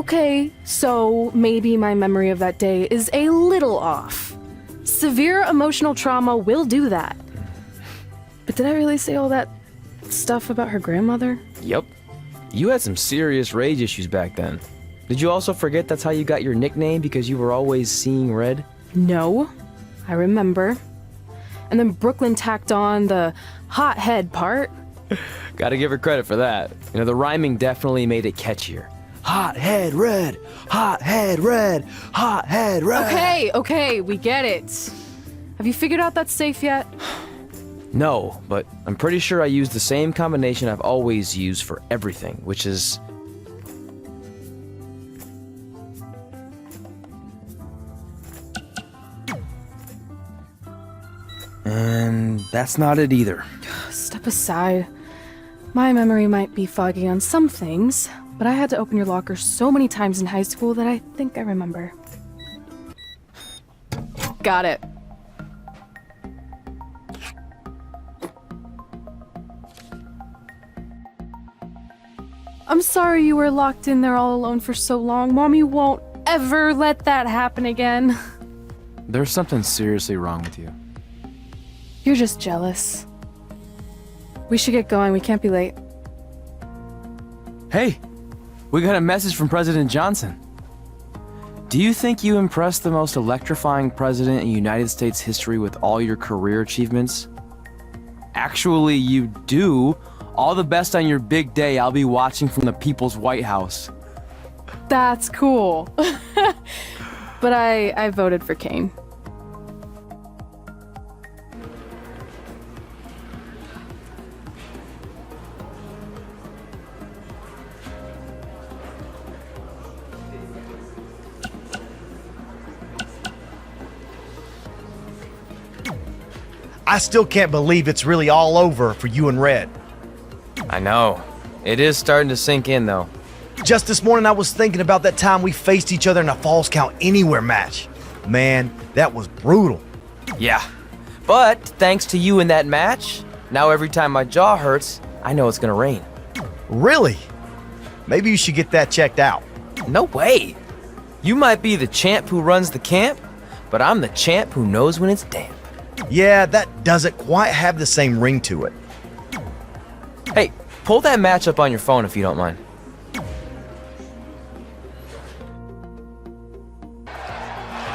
Okay, so maybe my memory of that day is a little off. Severe emotional trauma will do that. But did I really say all that stuff about her grandmother? Yep. You had some serious rage issues back then. Did you also forget that's how you got your nickname because you were always seeing red? No, I remember. And then Brooklyn tacked on the hothead part. Gotta give her credit for that. You know, the rhyming definitely made it catchier. Hot head red, hot head red, hot head red. Okay, we get it. Have you figured out that's safe yet? No, but I'm pretty sure I used the same combination I've always used for everything, which is... And that's not it either. Step aside. My memory might be foggy on some things, but I had to open your locker so many times in high school that I think I remember. Got it. I'm sorry you were locked in there all alone for so long. Mommy won't ever let that happen again. There's something seriously wrong with you. You're just jealous. We should get going. We can't be late. Hey, we got a message from President Johnson. Do you think you impressed the most electrifying president in United States history with all your career achievements? Actually, you do. All the best on your big day. I'll be watching from the People's White House. That's cool. But I voted for Kane. I still can't believe it's really all over for you and Red. I know. It is starting to sink in, though. Just this morning I was thinking about that time we faced each other in a Falls Count Anywhere match. Man, that was brutal. Yeah. But thanks to you in that match, now every time my jaw hurts, I know it's gonna rain. Really? Maybe you should get that checked out. No way. You might be the champ who runs the camp, but I'm the champ who knows when it's damp. Yeah, that doesn't quite have the same ring to it. Hey, pull that match up on your phone if you don't mind.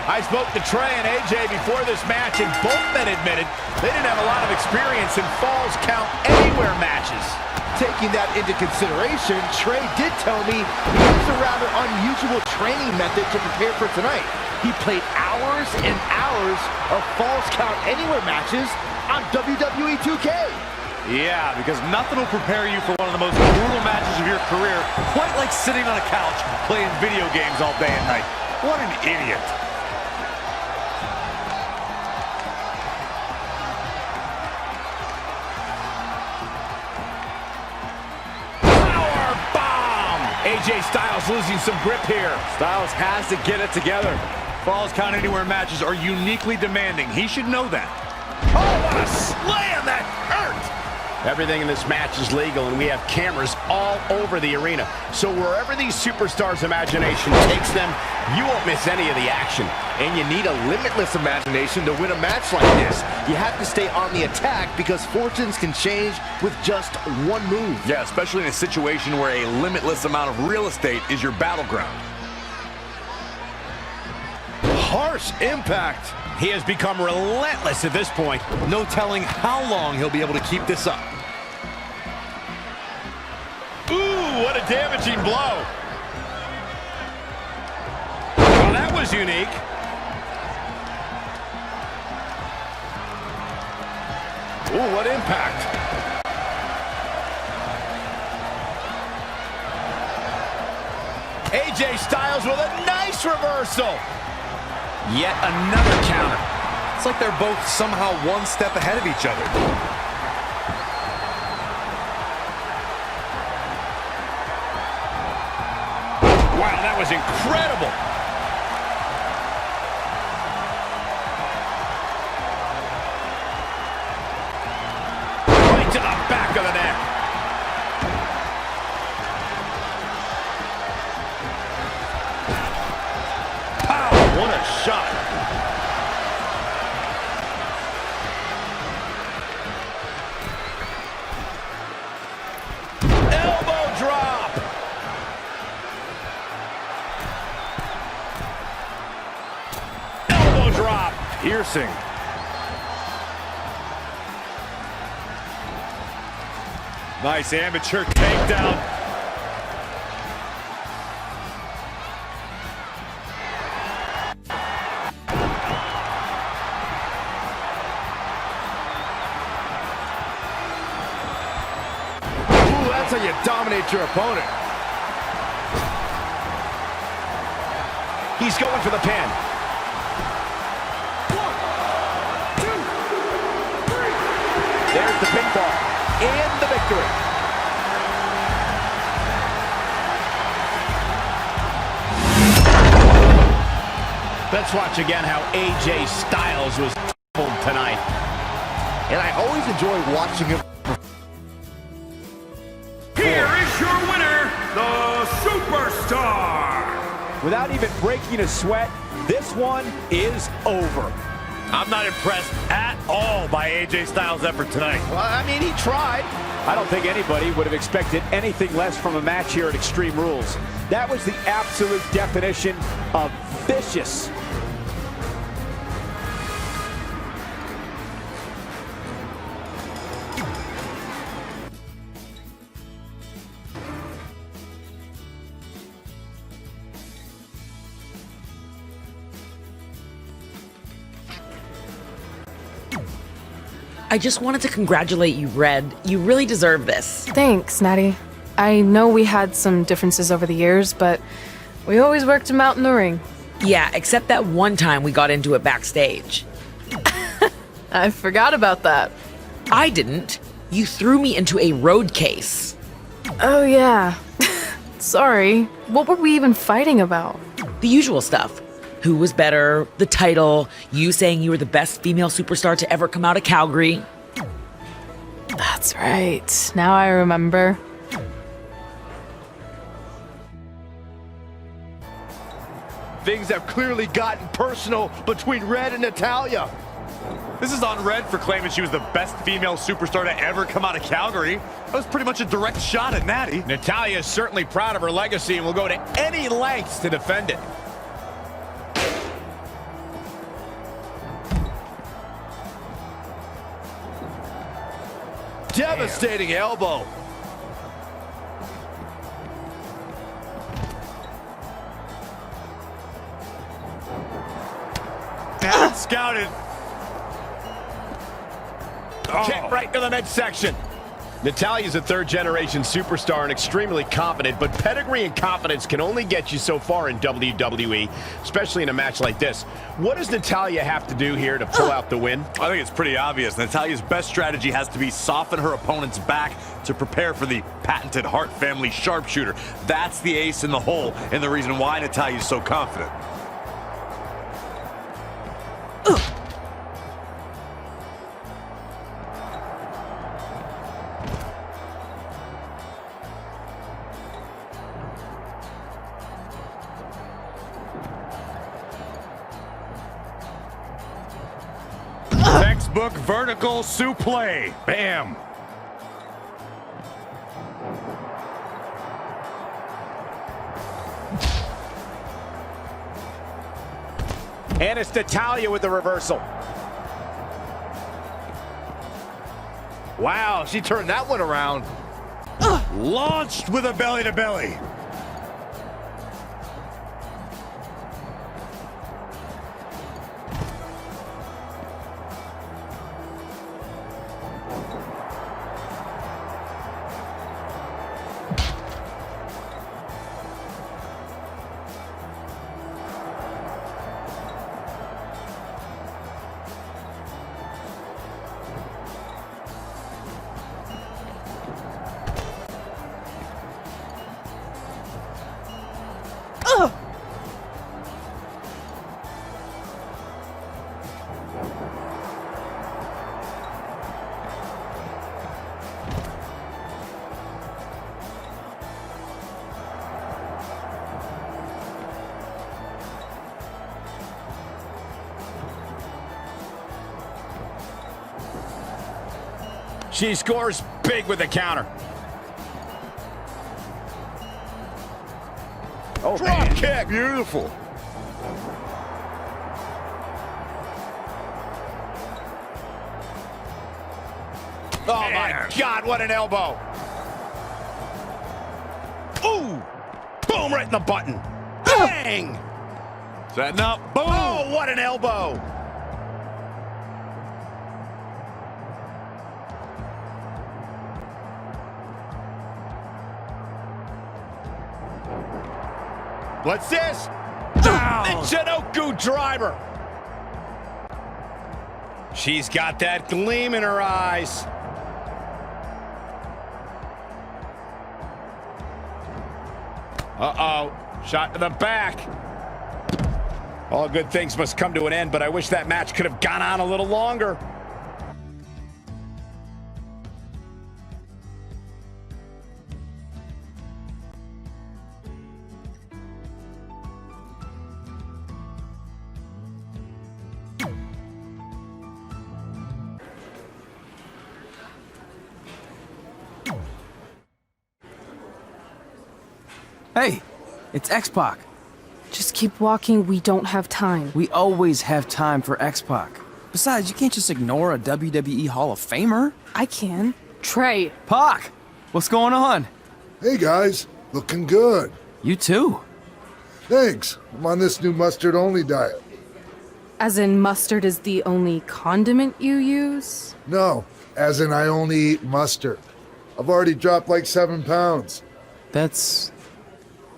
I spoke to Trey and AJ before this match, and both men admitted they didn't have a lot of experience in Falls Count Anywhere matches. Taking that into consideration, Trey did tell me he used a rather unusual training method to prepare for tonight. He played hours and hours of Falls Count Anywhere matches on WWE 2K. Yeah, because nothing will prepare you for one of the most brutal matches of your career, quite like sitting on a couch playing video games all day and night. What an idiot. AJ Styles losing some grip here. Styles has to get it together. Falls Count Anywhere matches are uniquely demanding. He should know that. Oh, what a slam! That hurt! Everything in this match is legal, and we have cameras all over the arena. So wherever these superstars' imagination takes them, you won't miss any of the action. And you need a limitless imagination to win a match like this. You have to stay on the attack because fortunes can change with just one move. Yeah, especially in a situation where a limitless amount of real estate is your battleground. Harsh impact. He has become relentless at this point. No telling how long he'll be able to keep this up. Ooh, what a damaging blow. Well, that was unique. Ooh, what impact. AJ Styles with a nice reversal. Yet another counter. It's like they're both somehow one step ahead of each other. Wow, that was incredible. Right to the back of the neck. shot. Elbow drop. Elbow drop. Piercing. Nice amateur takedown. Ooh, that's how you dominate your opponent. He's going for the pin. 1, 2, 3. There's the pinfall. And the victory. Let's watch again how AJ Styles was tonight. And I always enjoy watching him. Here is your winner, the Superstar. Without even breaking a sweat, this one is over. I'm not impressed at all by AJ Styles' effort tonight. Well, I mean, he tried. I don't think anybody would have expected anything less from a match here at Extreme Rules. That was the absolute definition of vicious. I just wanted to congratulate you, Red. You really deserve this. Thanks, Natty. I know we had some differences over the years, but we always worked them out in the ring. Yeah, except that one time we got into it backstage. I forgot about that. I didn't. You threw me into a road case. Oh, yeah. Sorry. What were we even fighting about? The usual stuff. Who was better, the title, you saying you were the best female superstar to ever come out of Calgary. That's right. Now I remember. Things have clearly gotten personal between Red and Natalya. This is on Red for claiming she was the best female superstar to ever come out of Calgary. That was pretty much a direct shot at Natty. Natalya is certainly proud of her legacy and will go to any lengths to defend it. Devastating elbow. Scouted. Kick right to the midsection. Natalya's a third-generation superstar and extremely confident, but pedigree and confidence can only get you so far in WWE, especially in a match like this. What does Natalya have to do here to pull out the win? I think it's pretty obvious. Natalya's best strategy has to be soften her opponent's back to prepare for the patented Hart family sharpshooter. That's the ace in the hole and the reason why Natalya's so confident. Textbook vertical suplex. Bam. And it's Natalya with the reversal. Wow, she turned that one around. Launched with a belly-to-belly. She scores big with the counter. Oh, Drop man. kick. Beautiful. Oh, my God, what an elbow. Ooh. Boom, right in the button. Bang. Setting up. Boom. Oh, what an elbow. What's this? Down. Michinoku driver. She's got that gleam in her eyes. Uh-oh. Shot to the back. All good things must come to an end, but I wish that match could have gone on a little longer. Hey, it's X-Pac. Just keep walking, we don't have time. We always have time for X-Pac. Besides, you can't just ignore a WWE Hall of Famer. I can. Trey, Pac, what's going on? Hey guys, looking good. You too. Thanks. I'm on this new mustard-only diet. as in mustard is the only condiment you use? No, as in I only eat mustard. I've already dropped like 7 pounds. That's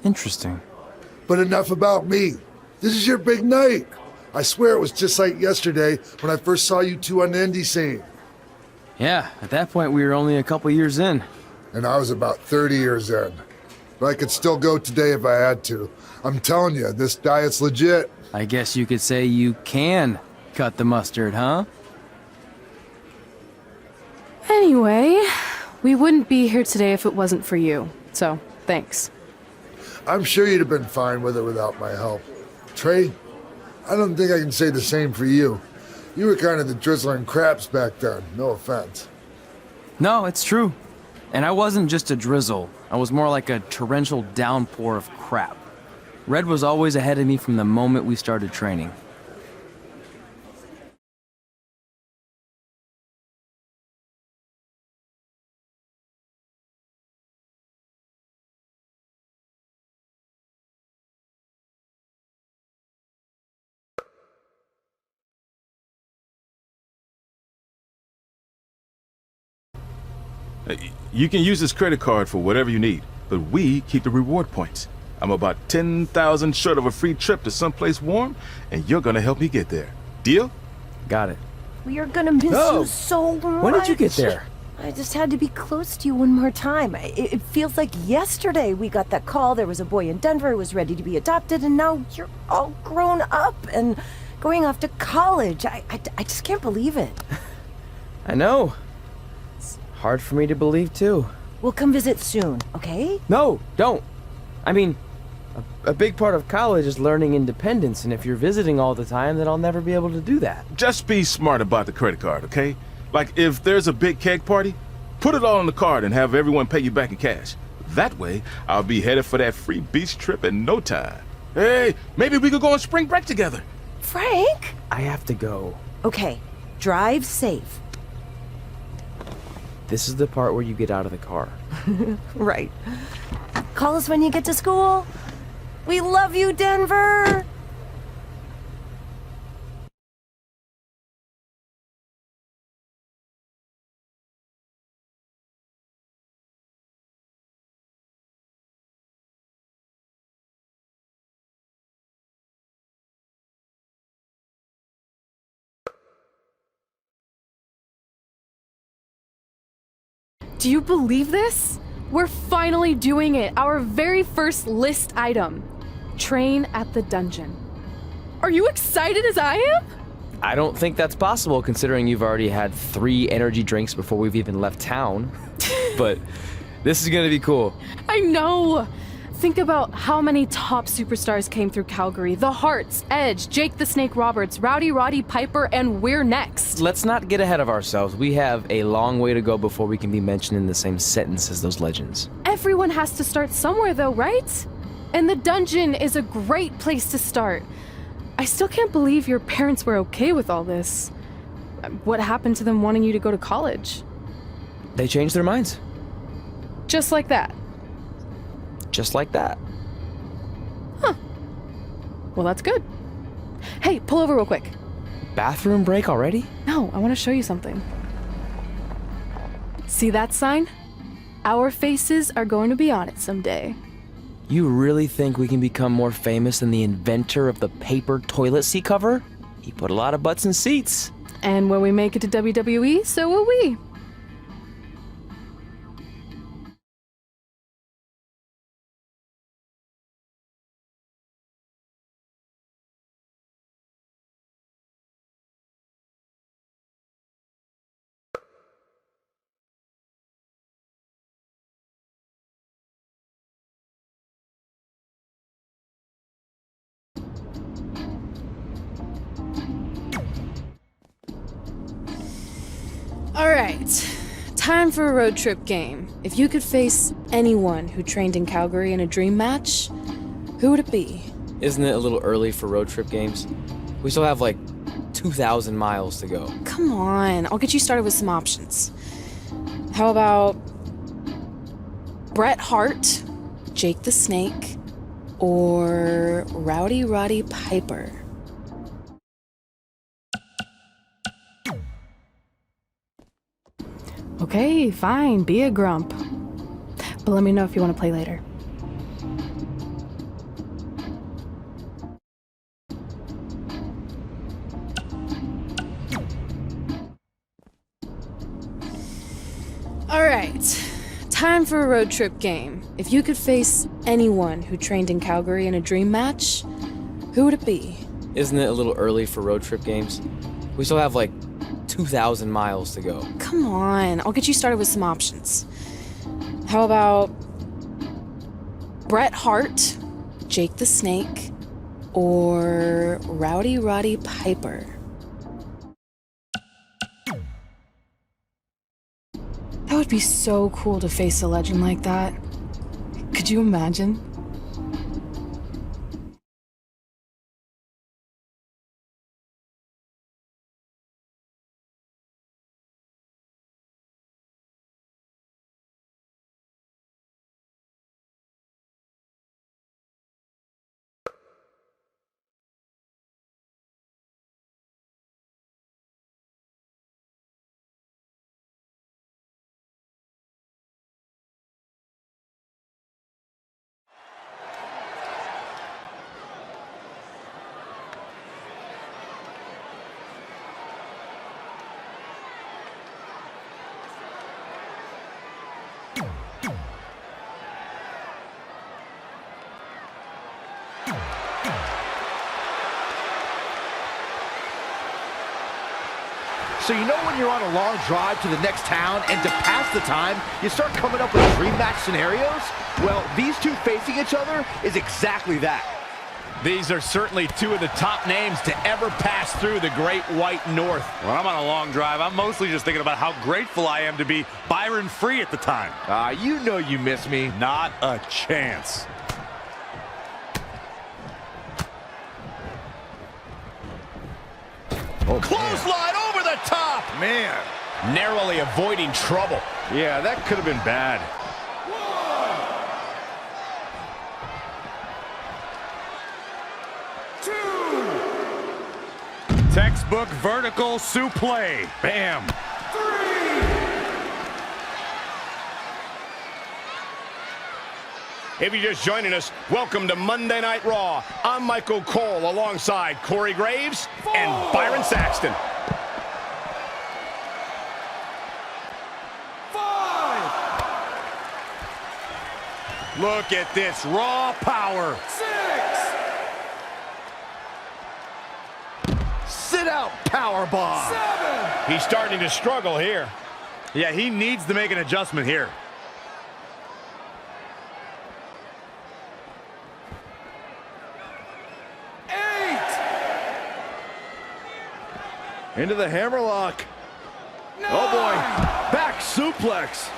interesting. But enough about me. This is your big night. I swear it was just like yesterday when I first saw you two on the indie scene. Yeah, at that point we were only a couple years in. And I was about 30 years in. But I could still go today if I had to. I'm telling you, this diet's legit. I guess you could say you can cut the mustard, huh? Anyway, we wouldn't be here today if it wasn't for you. So, thanks. I'm sure you'd have been fine with it without my help. Trey, I don't think I can say the same for you. You were kind of the drizzling craps back then, no offense. No, it's true. And I wasn't just a drizzle. I was more like a torrential downpour of crap. Red was always ahead of me from the moment we started training. You can use this credit card for whatever you need, but we keep the reward points. I'm about 10,000 short of a free trip to someplace warm, and you're gonna help me get there. Deal? Got it. We are gonna miss you so much. When did you get there? I just had to be close to you one more time. It feels like yesterday we got that call. There was a boy in Denver who was ready to be adopted, and now you're all grown up and going off to college. I just can't believe it. I know. It's hard for me to believe, too. We'll come visit soon, okay? No, don't. I mean, a big part of college is learning independence, and if you're visiting all the time, then I'll never be able to do that. Just be smart about the credit card, okay? Like, if there's a big keg party, put it all on the card and have everyone pay you back in cash. That way, I'll be headed for that free beach trip in no time. Hey, maybe we could go on spring break together. Frank? I have to go. Okay, drive safe. This is the part where you get out of the car. Right. Call us when you get to school. We love you, Denver! Do you believe this? We're finally doing it! Our very first list item. Train at the dungeon. Are you excited as I am? I don't think that's possible, considering you've already had 3 energy drinks before we've even left town. But this is gonna be cool. I know! Think about how many top superstars came through Calgary. The Harts, Edge, Jake the Snake Roberts, Rowdy Roddy Piper, and we're next. Let's not get ahead of ourselves. We have a long way to go before we can be mentioned in the same sentence as those legends. Everyone has to start somewhere though, right? And the dungeon is a great place to start. I still can't believe your parents were okay with all this. What happened to them wanting you to go to college? They changed their minds. Just like that. Just like that. Huh. Well, that's good. Hey, pull over real quick. Bathroom break already? No, I want to show you something. See that sign? Our faces are going to be on it someday. You really think we can become more famous than the inventor of the paper toilet seat cover? He put a lot of butts in seats. And when we make it to WWE, so will we. All right, time for a road trip game. If you could face anyone who trained in Calgary in a dream match, who would it be? Isn't it a little early for road trip games? We still have like 2,000 miles to go. Come on, I'll get you started with some options. How about Bret Hart, Jake the Snake, or Rowdy Roddy Piper? Okay, fine, be a grump. But let me know if you want to play later. All right, time for a road trip game. If you could face anyone who trained in Calgary in a dream match, who would it be? Isn't it a little early for road trip games? We still have like 2,000 miles to go. Come on, I'll get you started with some options. How about Bret Hart, Jake the Snake, or Rowdy Roddy Piper? That would be so cool to face a legend like that. Could you imagine? So you know when you're on a long drive to the next town and to pass the time, you start coming up with dream match scenarios? Well, these two facing each other is exactly that. These are certainly two of the top names to ever pass through the Great White North. When I'm on a long drive, I'm mostly just thinking about how grateful I am to be Byron Free at the time. You know you miss me. Not a chance. Oh, Clothesline over the top! man. Narrowly avoiding trouble. Yeah, that could have been bad. Textbook vertical suplex. Bam. If you're just joining us, welcome to Monday Night Raw. I'm Michael Cole alongside Corey Graves and Byron Saxton. 5. Look at this raw power. 6. Sit out powerbomb. 7. He's starting to struggle here. Yeah, he needs to make an adjustment here. Into the hammerlock. Oh boy, back suplex.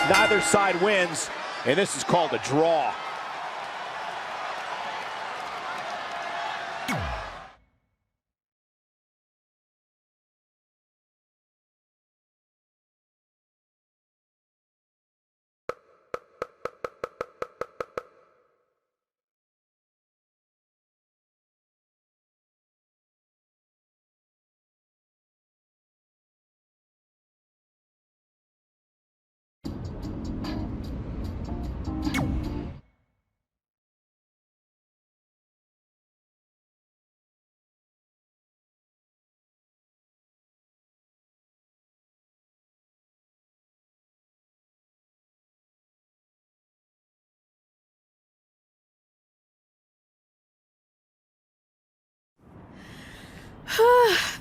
Neither side wins, and this is called a draw.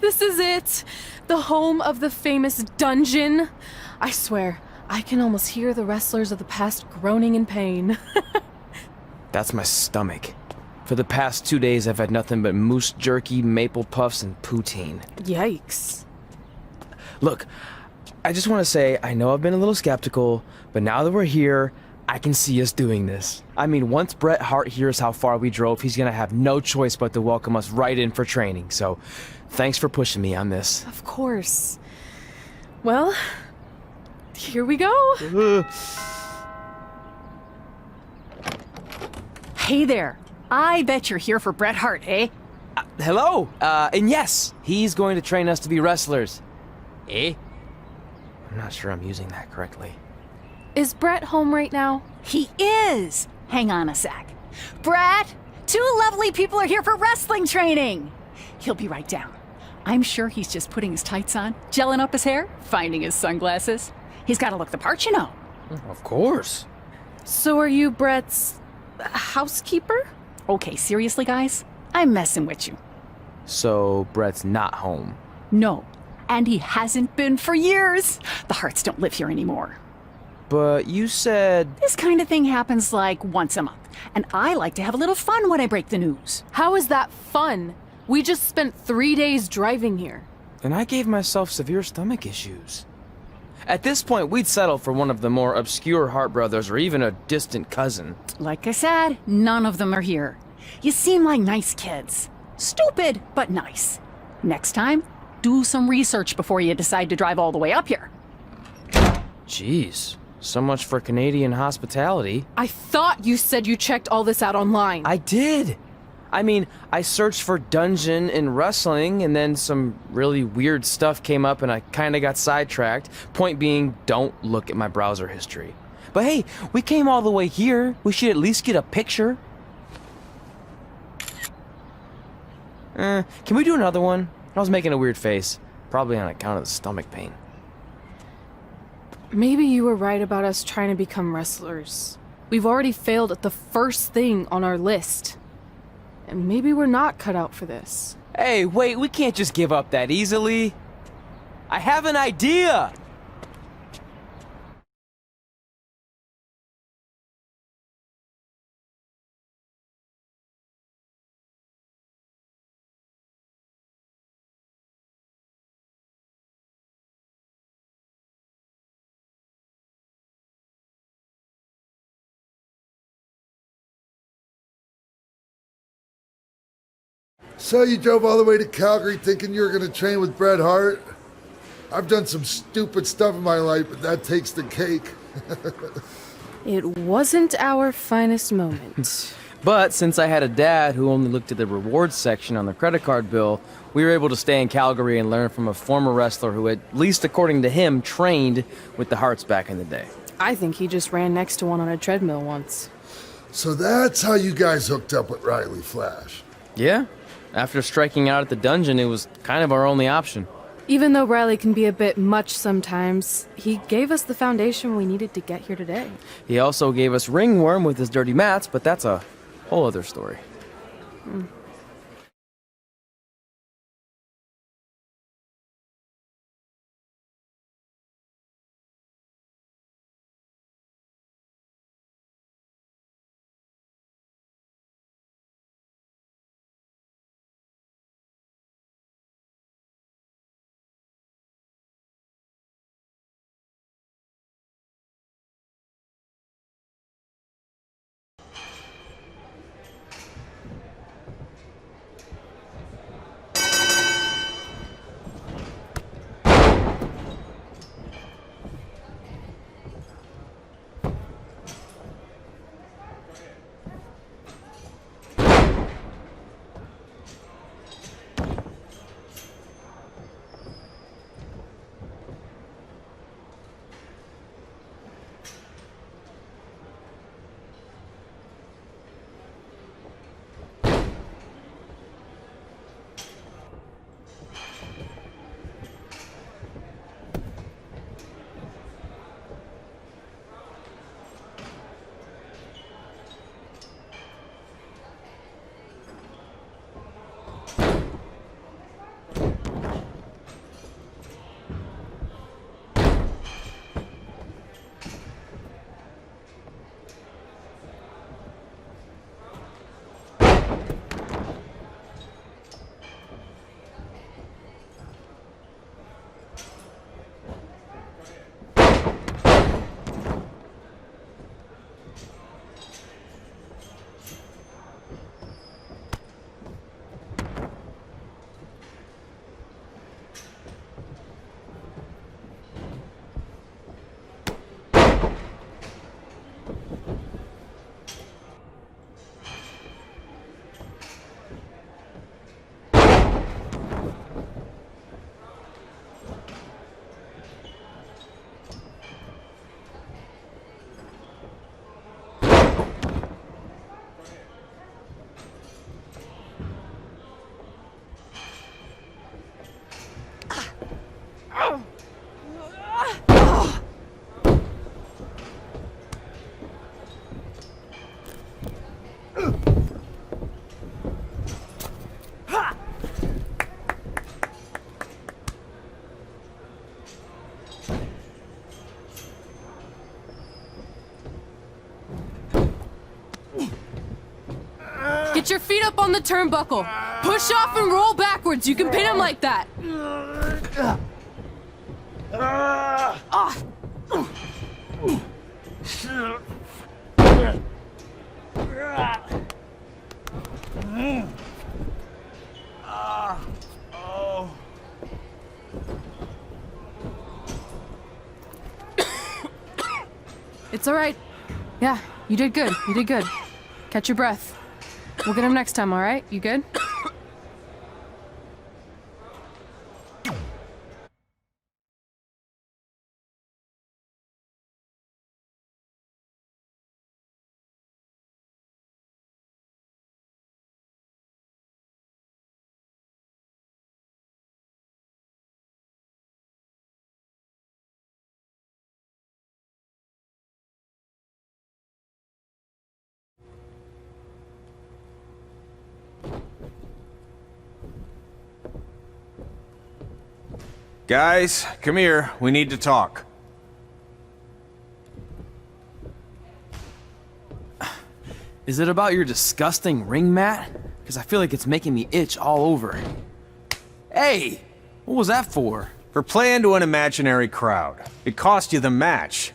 This is it. The home of the famous dungeon. I swear, I can almost hear the wrestlers of the past groaning in pain. That's my stomach. For the past 2 days, I've had nothing but moose jerky, maple puffs, and poutine. Yikes. Look, I just want to say, I know I've been a little skeptical, but now that we're here, I can see us doing this. I mean, once Bret Hart hears how far we drove, he's gonna have no choice but to welcome us right in for training. So, thanks for pushing me on this. Of course. Well, here we go. Hey there. I bet you're here for Bret Hart, eh? Hello, and yes, he's going to train us to be wrestlers. Eh? I'm not sure I'm using that correctly. Is Bret home right now? He is. Hang on a sec. Bret, 2 lovely people are here for wrestling training. He'll be right down. I'm sure he's just putting his tights on, gelling up his hair, finding his sunglasses. He's got to look the part, you know. Of course. So are you Bret's housekeeper? Okay, seriously, guys? I'm messing with you. So, Bret's not home. No, and he hasn't been for years. The Harts don't live here anymore. But you said... This kind of thing happens like once a month, and I like to have a little fun when I break the news. How is that fun? We just spent 3 days driving here. And I gave myself severe stomach issues. At this point, we'd settle for one of the more obscure Hart brothers or even a distant cousin. Like I said, none of them are here. You seem like nice kids. Stupid, but nice. Next time, do some research before you decide to drive all the way up here. Jeez, so much for Canadian hospitality. I thought you said you checked all this out online. I did. I mean, I searched for dungeon in wrestling, and then some really weird stuff came up, and I kind of got sidetracked. Point being, don't look at my browser history. But hey, we came all the way here. We should at least get a picture. Can we do another one? I was making a weird face, probably on account of the stomach pain. Maybe you were right about us trying to become wrestlers. We've already failed at the first thing on our list. And maybe we're not cut out for this. Hey, wait, we can't just give up that easily. I have an idea! So you drove all the way to Calgary thinking you were going to train with Bret Hart? I've done some stupid stuff in my life, but that takes the cake. It wasn't our finest moment. But since I had a dad who only looked at the rewards section on the credit card bill, we were able to stay in Calgary and learn from a former wrestler who, at least according to him, trained with the Harts back in the day. I think he just ran next to one on a treadmill once. So that's how you guys hooked up with Riley Flash. Yeah. After striking out at the dungeon, it was kind of our only option. Even though Riley can be a bit much sometimes, he gave us the foundation we needed to get here today. He also gave us Ringworm with his dirty mats, but that's a whole other story. Get your feet up on the turnbuckle. Push off and roll backwards. You can pin him like that. It's all right. Yeah, you did good. You did good. Catch your breath. We'll get him next time, all right? You good? Guys, come here. We need to talk. Is it about your disgusting ring mat? Because I feel like it's making me itch all over. Hey! What was that for? For playing to an imaginary crowd. It cost you the match.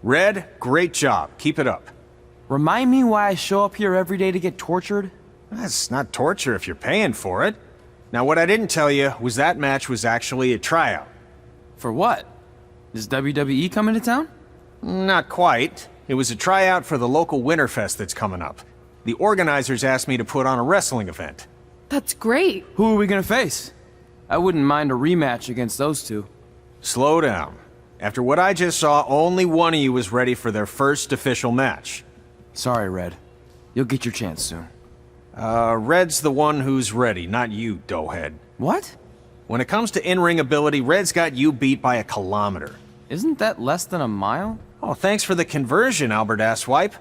Red, great job. Keep it up. Remind me why I show up here every day to get tortured? That's not torture if you're paying for it. Now, what I didn't tell you was that match was actually a tryout. For what? Is WWE coming to town? Not quite. It was a tryout for the local Winterfest that's coming up. The organizers asked me to put on a wrestling event. That's great. Who are we gonna face? I wouldn't mind a rematch against those two. Slow down. After what I just saw, only one of you was ready for their first official match. Sorry, Red. You'll get your chance soon. Red's the one who's ready, not you, doughhead. What? When it comes to in-ring ability, Red's got you beat by a kilometer. Isn't that less than a mile? Oh, thanks for the conversion, Albert Asswipe.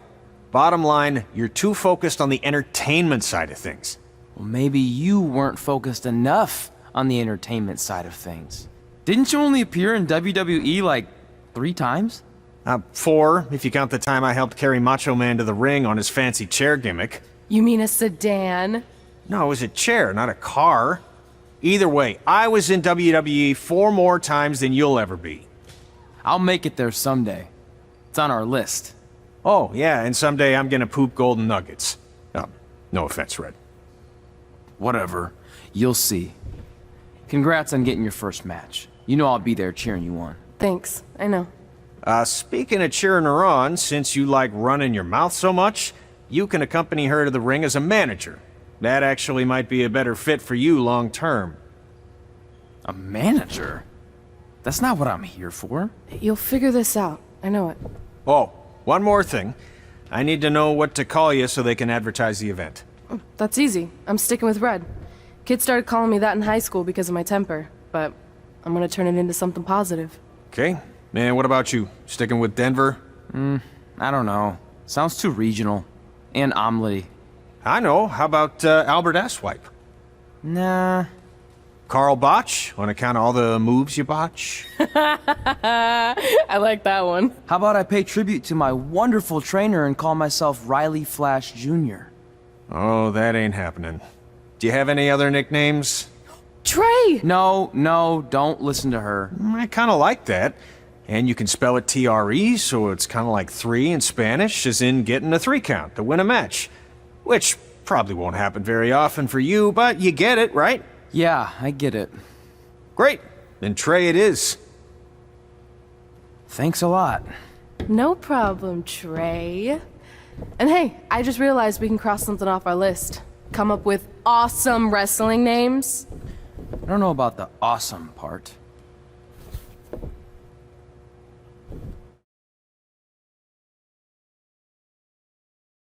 Bottom line, you're too focused on the entertainment side of things. Well, maybe you weren't focused enough on the entertainment side of things. Didn't you only appear in WWE like 3 times? 4, if you count the time I helped carry Macho Man to the ring on his fancy chair gimmick. You mean a sedan? No, it was a chair, not a car. Either way, I was in WWE 4 more times than you'll ever be. I'll make it there someday. It's on our list. Oh, yeah, and someday I'm gonna poop golden nuggets. No offense, Red. Whatever. You'll see. Congrats on getting your first match. You know I'll be there cheering you on. Thanks. I know. Speaking of cheering her on, since you like running your mouth so much, you can accompany her to the ring as a manager. That actually might be a better fit for you long term. A manager? That's not what I'm here for. You'll figure this out. I know it. Oh, one more thing. I need to know what to call you so they can advertise the event. That's easy. I'm sticking with Red. Kids started calling me that in high school because of my temper, but I'm gonna turn it into something positive. Okay. Man, what about you? Sticking with Denver? I don't know. Sounds too regional. And omelette-y. I know. How about Albert Asswipe? Nah. Carl Botch, on account of all the moves you botch? I like that one. How about I pay tribute to my wonderful trainer and call myself Riley Flash Jr.? Oh, that ain't happening. Do you have any other nicknames? Trey! No, don't listen to her. I kind of like that. And you can spell it T-R-E, so it's kind of like 3 in Spanish, as in getting a 3 count to win a match. Which probably won't happen very often for you, but you get it, right? Yeah, I get it. Great. Then Trey it is. Thanks a lot. No problem, Trey. And hey, I just realized we can cross something off our list. Come up with awesome wrestling names. I don't know about the awesome part.